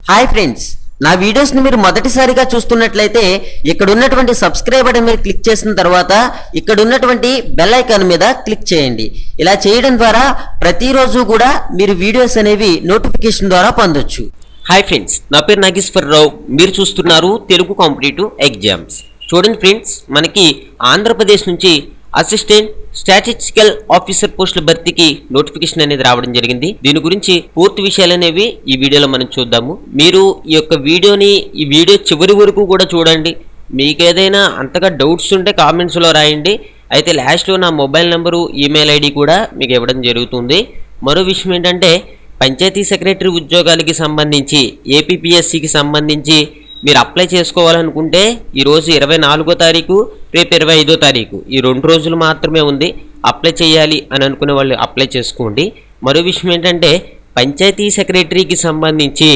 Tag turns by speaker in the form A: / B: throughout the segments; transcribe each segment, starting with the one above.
A: Hi friends, నా వీడియోస్ని మీరు మొదటిసారిగా చూస్తున్నట్లయితే ఇక్కడ ఉన్నటువంటి సబ్స్క్రైబ్ బటన్ మీద క్లిక్ చేసిన తర్వాత ఇక్కడ ఉన్నటువంటి బెల్ ఐకాన్ మీద క్లిక్ చేయండి. ఇలా చేయడం ద్వారా ప్రతిరోజు కూడా మీరు వీడియోస్ అనేవి నోటిఫికేషన్ ద్వారా పొందొచ్చు. హాయ్ ఫ్రెండ్స్, నా పేరు నాగేశ్వరరావు. మీరు చూస్తున్నారు తెలుగు కాంపిటేటివ్ ఎగ్జామ్స్. చూడండి ఫ్రెండ్స్, మనకి ఆంధ్రప్రదేశ్ నుంచి అసిస్టెంట్ స్టాటిస్టికల్ ఆఫీసర్ పోస్టుల భర్తీకి నోటిఫికేషన్ అనేది రావడం జరిగింది. దీని గురించి పూర్తి విషయాలు అనేవి ఈ వీడియోలో మనం చూద్దాము. మీరు ఈ వీడియో చివరి వరకు కూడా చూడండి. మీకు ఏదైనా అంతగా డౌట్స్ ఉంటే కామెంట్స్లో రాయండి. అయితే లాస్ట్లో నా మొబైల్ నెంబరు, ఈమెయిల్ ఐడి కూడా మీకు ఇవ్వడం జరుగుతుంది. మరో విషయం ఏంటంటే, పంచాయతీ సెక్రటరీ ఉద్యోగాలకి సంబంధించి ఏపీపీఎస్సికి సంబంధించి మీరు అప్లై చేసుకోవాలనుకుంటే ఈరోజు 24వ తారీఖు, రేపు 25వ తారీఖు, ఈ 2 రోజులు మాత్రమే ఉంది. అప్లై చేయాలి అని అనుకునే వాళ్ళు అప్లై చేసుకోండి. మరో విషయం ఏంటంటే, పంచాయతీ సెక్రటరీకి సంబంధించి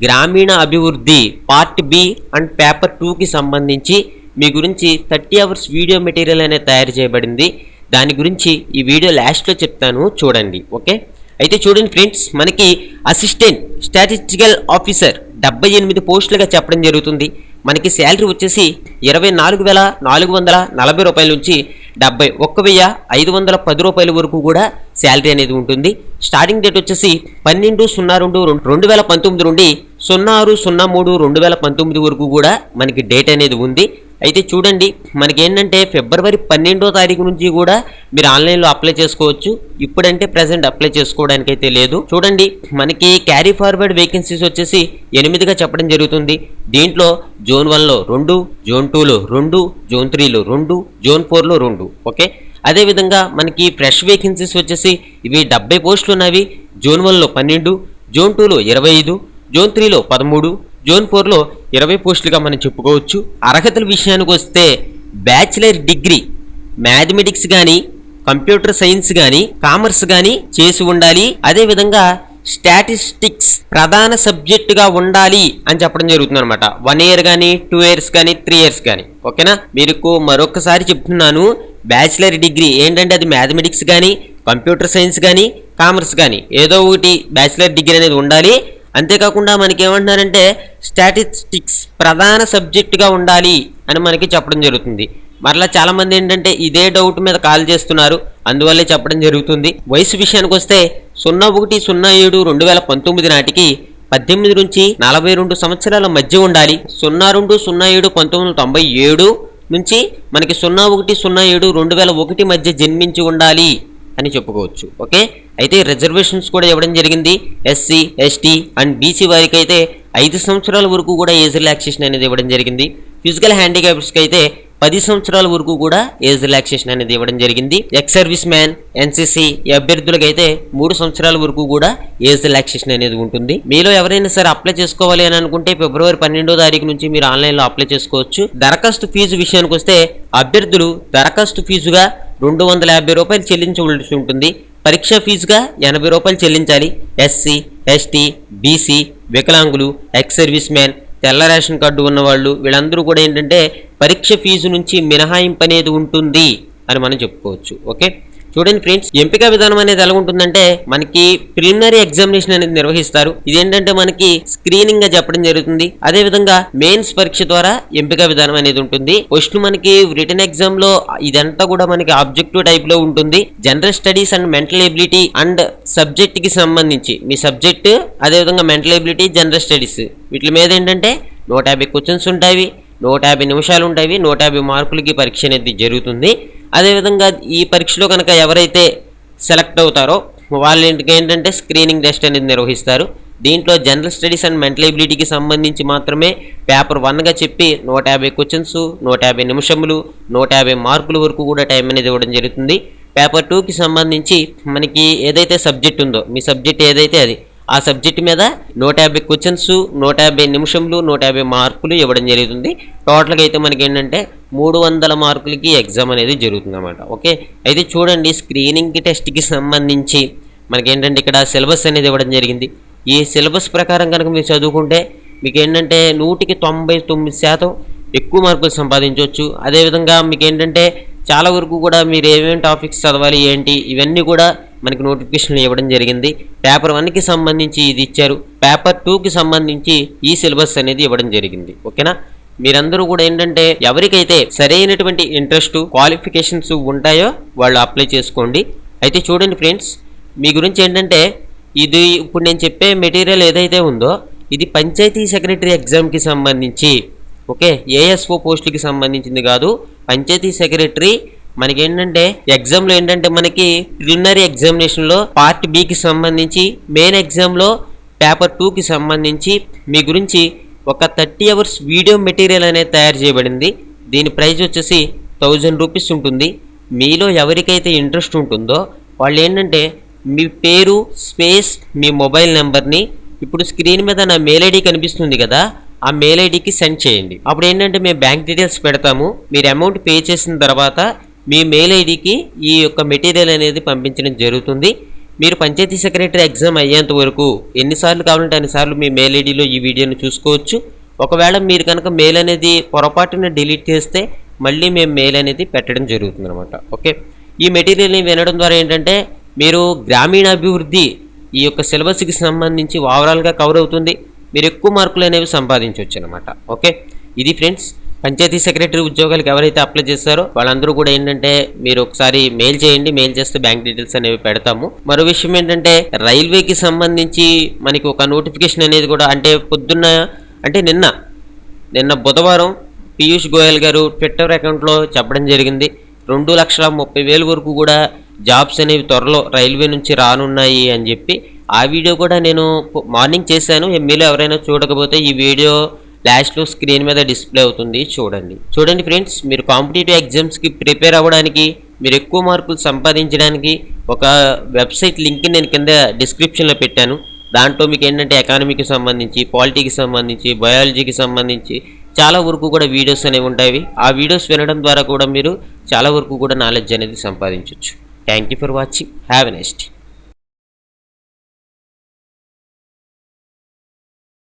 A: గ్రామీణ అభివృద్ధి పార్ట్ బి అండ్ పేపర్ 2కి సంబంధించి మీ గురించి 30 అవర్స్ వీడియో మెటీరియల్ అనేది తయారు చేయబడింది. దాని గురించి ఈ వీడియో లాస్ట్లో చెప్తాను, చూడండి. ఓకే, అయితే చూడండి ఫ్రెండ్స్, మనకి అసిస్టెంట్ స్టాటిస్టికల్ ఆఫీసర్ 78 పోస్టులుగా చెప్పడం జరుగుతుంది. మనకి శాలరీ వచ్చేసి 24,440 రూపాయల నుంచి 71,510 రూపాయల వరకు కూడా శాలరీ అనేది ఉంటుంది. స్టార్టింగ్ డేట్ వచ్చేసి 12/02/2019 నుండి 06/03/2019 వరకు కూడా మనకి డేట్ అనేది ఉంది. అయితే చూడండి, మనకి ఏంటంటే ఫిబ్రవరి 12వ తారీఖు నుంచి కూడా మీరు ఆన్లైన్లో అప్లై చేసుకోవచ్చు. ఇప్పుడంటే ప్రజెంట్ అప్లై చేసుకోవడానికి అయితే లేదు. చూడండి, మనకి క్యారీ ఫార్వర్డ్ వేకెన్సీస్ వచ్చేసి 8గా చెప్పడం జరుగుతుంది. దీంట్లో జోన్ 1లో 2, జోన్ 2లో 2, జోన్ 3లో 2, జోన్ 4లో 2. ఓకే, అదేవిధంగా మనకి ఫ్రెష్ వేకెన్సీస్ వచ్చేసి ఇవి 70 పోస్టులు ఉన్నవి. జోన్ 1లో 12, జోన్ 2లో 25, జోన్ 3లో 13, జోన్ 4లో 20 పోస్టులుగా మనం చెప్పుకోవచ్చు. అర్హతల విషయానికి వస్తే బ్యాచిలర్ డిగ్రీ మ్యాథమెటిక్స్ కానీ, కంప్యూటర్ సైన్స్ కానీ, కామర్స్ కానీ చేసి ఉండాలి. అదేవిధంగా స్టాటిస్టిక్స్ ప్రధాన సబ్జెక్టుగా ఉండాలి అని చెప్పడం జరుగుతుంది అనమాట. 1 ఇయర్ కానీ, 2 ఇయర్స్ కానీ, 3 ఇయర్స్ కానీ. ఓకేనా, మీకు మరొకసారి చెప్తున్నాను, బ్యాచిలర్ డిగ్రీ ఏంటంటే అది మ్యాథమెటిక్స్ కానీ, కంప్యూటర్ సైన్స్ కానీ, కామర్స్ కానీ ఏదో ఒకటి బ్యాచిలర్ డిగ్రీ అనేది ఉండాలి. అంతేకాకుండా మనకి ఏమంటున్నారంటే స్టాటిస్టిక్స్ ప్రధాన సబ్జెక్టుగా ఉండాలి అని మనకి చెప్పడం జరుగుతుంది. మరలా చాలామంది ఏంటంటే ఇదే డౌట్ మీద కాల్ చేస్తున్నారు, అందువల్లే చెప్పడం జరుగుతుంది. వయసు విషయానికి వస్తే 01/07/2019 నాటికి 18 నుంచి 42 సంవత్సరాల మధ్య ఉండాలి. 02/07/1997 నుంచి మనకి 01/07/2001 మధ్య జన్మించి ఉండాలి అని చెప్పుకోవచ్చు. ఓకే, అయితే రిజర్వేషన్స్ కూడా ఇవ్వడం జరిగింది. ఎస్సీ, ఎస్టీ అండ్ బీసీ వారికి అయితే 5 సంవత్సరాల వరకు కూడా ఏజ్ రిలాక్సేషన్ అనేది ఇవ్వడం జరిగింది. ఫిజికల్ హ్యాండిక్యాప్స్కి అయితే 10 సంవత్సరాల వరకు కూడా ఏజ్ రిలాక్సేషన్ అనేది ఇవ్వడం జరిగింది. ఎక్స్ సర్వీస్ మ్యాన్, ఎన్సీసీ అభ్యర్థులకు అయితే 3 సంవత్సరాల వరకు కూడా ఏజ్ రిలాక్సేషన్ అనేది ఉంటుంది. మీలో ఎవరైనా సరే అప్లై చేసుకోవాలి అని అనుకుంటే ఫిబ్రవరి 12వ తారీఖు నుంచి మీరు ఆన్లైన్లో అప్లై చేసుకోవచ్చు. దరఖాస్తు ఫీజు విషయానికి వస్తే అభ్యర్థులు దరఖాస్తు ఫీజుగా 250 రూపాయలు చెల్లించవలసి ఉంటుంది. పరీక్ష ఫీజుగా 80 రూపాయలు చెల్లించాలి. ఎస్సీ, ఎస్టీ, బీసీ, వికలాంగులు, ఎక్స్ సర్వీస్ మ్యాన్, తెల్ల రేషన్ కార్డు ఉన్నవాళ్ళు వీళ్ళందరూ కూడా ఏంటంటే పరీక్ష ఫీజు నుంచి మినహాయింపు అనేది ఉంటుంది అని మనం చెప్పుకోవచ్చు. ఓకే, చూడండి ఫ్రెండ్స్, ఎంపిక విధానం అనేది ఎలా ఉంటుందంటే మనకి ప్రిలిమినరీ ఎగ్జామినేషన్ అనేది నిర్వహిస్తారు. ఇదేంటంటే మనకి స్క్రీనింగ్ గా చెప్పడం జరుగుతుంది. అదే విధంగా మెయిన్స్ పరీక్ష ద్వారా ఎంపిక విధానం అనేది ఉంటుంది. ఫస్ట్ మనకి రిటన్ ఎగ్జామ్ లో ఇదంతా కూడా మనకి ఆబ్జెక్టివ్ టైప్ లో ఉంటుంది. General studies and mental ability and subject కి సంబంధించి మీ సబ్జెక్ట్, అదే విధంగా మెంటల్ ఎబిలిటీ, జనరల్ స్టడీస్ వీటి మీద ఏంటంటే 150 క్వశ్చన్స్ ఉంటాయి, 150 నిమిషాలు ఉంటాయి, 150 మార్కులకి పరీక్ష అనేది జరుగుతుంది. అదేవిధంగా ఈ పరీక్షలో కనుక ఎవరైతే సెలెక్ట్ అవుతారో వాళ్ళకి ఏంటంటే స్క్రీనింగ్ టెస్ట్ అనేది నిర్వహిస్తారు. దీంట్లో జనరల్ స్టడీస్ అండ్ మెంటల్ ఎబిలిటీకి సంబంధించి మాత్రమే పేపర్ 1గా చెప్పి 150 క్వశ్చన్స్, 150 నిమిషములు, 150 మార్కుల వరకు కూడా టైం అనేది ఇవ్వడం జరుగుతుంది. పేపర్ 2కి సంబంధించి మనకి ఏదైతే సబ్జెక్ట్ ఉందో, మీ సబ్జెక్ట్ ఏదైతే అది ఆ సబ్జెక్ట్ మీద 150 క్వశ్చన్స్, 150 నిమిషములు, 150 మార్కులు ఇవ్వడం జరుగుతుంది. టోటల్గా అయితే మనకి ఏంటంటే 300 మార్కులకి ఎగ్జామ్ అనేది జరుగుతుంది అన్నమాట. ఓకే, అయితే చూడండి, స్క్రీనింగ్ టెస్ట్కి సంబంధించి మనకి ఏంటంటే ఇక్కడ సిలబస్ అనేది ఇవ్వడం జరిగింది. ఈ సిలబస్ ప్రకారం కనుక మీరు చదువుకుంటే మీకు ఏంటంటే 100కి 99% ఎక్కువ మార్కులు సంపాదించవచ్చు. అదేవిధంగా మీకు ఏంటంటే చాలా వరకు కూడా మీరు ఏమేమి టాపిక్స్ చదవాలి ఏంటి ఇవన్నీ కూడా మనకి నోటిఫికేషన్ ఇవ్వడం జరిగింది. పేపర్ 1కి సంబంధించి ఇది ఇచ్చారు, పేపర్ 2కి సంబంధించి ఈ సిలబస్ అనేది ఇవ్వడం జరిగింది. ఓకేనా, మీరందరూ కూడా ఏంటంటే ఎవరికైతే సరైనటువంటి ఇంట్రెస్ట్ క్వాలిఫికేషన్స్ ఉంటాయో వాళ్ళు అప్లై చేసుకోండి. అయితే చూడండి ఫ్రెండ్స్, మీ గురించి ఏంటంటే ఇది ఇప్పుడు నేను చెప్పే మెటీరియల్ ఏదైతే ఉందో ఇది పంచాయతీ సెక్రటరీ ఎగ్జామ్కి సంబంధించి, ఓకే, ఏఎస్ఓ పోస్టులకి సంబంధించింది కాదు. పంచాయతీ సెక్రటరీ మనకి ఏంటంటే ఎగ్జామ్లో ఏంటంటే మనకి ప్రిలిమినరీ ఎగ్జామినేషన్లో పార్ట్ బికి సంబంధించి, మెయిన్ ఎగ్జామ్లో పేపర్ 2కి సంబంధించి మీ గురించి ఒక 30 hours వీడియో మెటీరియల్ అనేది తయారు చేయబడింది. దీని ప్రైస్ వచ్చేసి 1000 రూపీస్ ఉంటుంది. మీలో ఎవరికైతే ఇంట్రెస్ట్ ఉంటుందో వాళ్ళు ఏంటంటే మీ పేరు స్పేస్ మీ మొబైల్ నెంబర్ని ఇప్పుడు స్క్రీన్ మీద నా మెయిల్ ఐడి కనిపిస్తుంది కదా, ఆ మెయిల్ ఐడికి సెండ్ చేయండి. అప్పుడు ఏంటంటే మేము బ్యాంక్ డీటెయిల్స్ పెడతాము. మీరు అమౌంట్ పే చేసిన తర్వాత మీ మెయిల్ ఐడికి ఈ యొక్క మెటీరియల్ అనేది పంపించడం జరుగుతుంది. మీరు పంచాయతీ సెక్రటరీ ఎగ్జామ్ అయ్యేంత వరకు ఎన్నిసార్లు కావాలంటే అన్నిసార్లు మీ మెయిల్ ఐడిలో ఈ వీడియోని చూసుకోవచ్చు. ఒకవేళ మీరు కనుక మెయిల్ అనేది పొరపాటున డిలీట్ చేస్తే మళ్ళీ మేము మెయిల్ అనేది పెట్టడం జరుగుతుంది అనమాట. ఓకే, ఈ మెటీరియల్ని వినడం ద్వారా ఏంటంటే మీరు గ్రామీణాభివృద్ధి ఈ యొక్క సిలబస్కి సంబంధించి ఓవరాల్గా కవర్ అవుతుంది. మీరు ఎక్కువ మార్కులు అనేవి సంపాదించవచ్చు అనమాట. ఓకే, ఇది ఫ్రెండ్స్, పంచాయతీ సెక్రటరీ ఉద్యోగాలకు ఎవరైతే అప్లై చేస్తారో వాళ్ళందరూ కూడా ఏంటంటే మీరు ఒకసారి మెయిల్ చేయండి. మెయిల్ చేస్తే బ్యాంక్ డీటెయిల్స్ అనేవి పెడతాము. మరో విషయం ఏంటంటే రైల్వేకి సంబంధించి మనకి ఒక నోటిఫికేషన్ అనేది కూడా నిన్న బుధవారం పీయూష్ గోయల్ గారు ట్విట్టర్ అకౌంట్లో చెప్పడం జరిగింది. 2,30,000 వరకు కూడా జాబ్స్ అనేవి త్వరలో రైల్వే నుంచి రానున్నాయి అని చెప్పి ఆ వీడియో కూడా నేను మార్నింగ్ చేశాను. మీలో ఎవరైనా చూడకపోతే ఈ వీడియో లాస్ట్లో స్క్రీన్ మీద డిస్ప్లే అవుతుంది, చూడండి ఫ్రెండ్స్. మీరు కాంపిటేటివ్ ఎగ్జామ్స్కి ప్రిపేర్ అవ్వడానికి, మీరు ఎక్కువ మార్కులు సంపాదించడానికి ఒక వెబ్సైట్ లింక్ నేను కింద డిస్క్రిప్షన్లో పెట్టాను. దాంట్లో మీకు ఏంటంటే ఎకానమీకి సంబంధించి, పాలిటీకి సంబంధించి, బయాలజీకి సంబంధించి చాలా వరకు కూడా వీడియోస్ అనేవి ఉంటాయి. ఆ వీడియోస్ వినడం ద్వారా కూడా మీరు చాలా వరకు కూడా నాలెడ్జ్ అనేది సంపాదించవచ్చు. Thank you for watching. Have a nice day.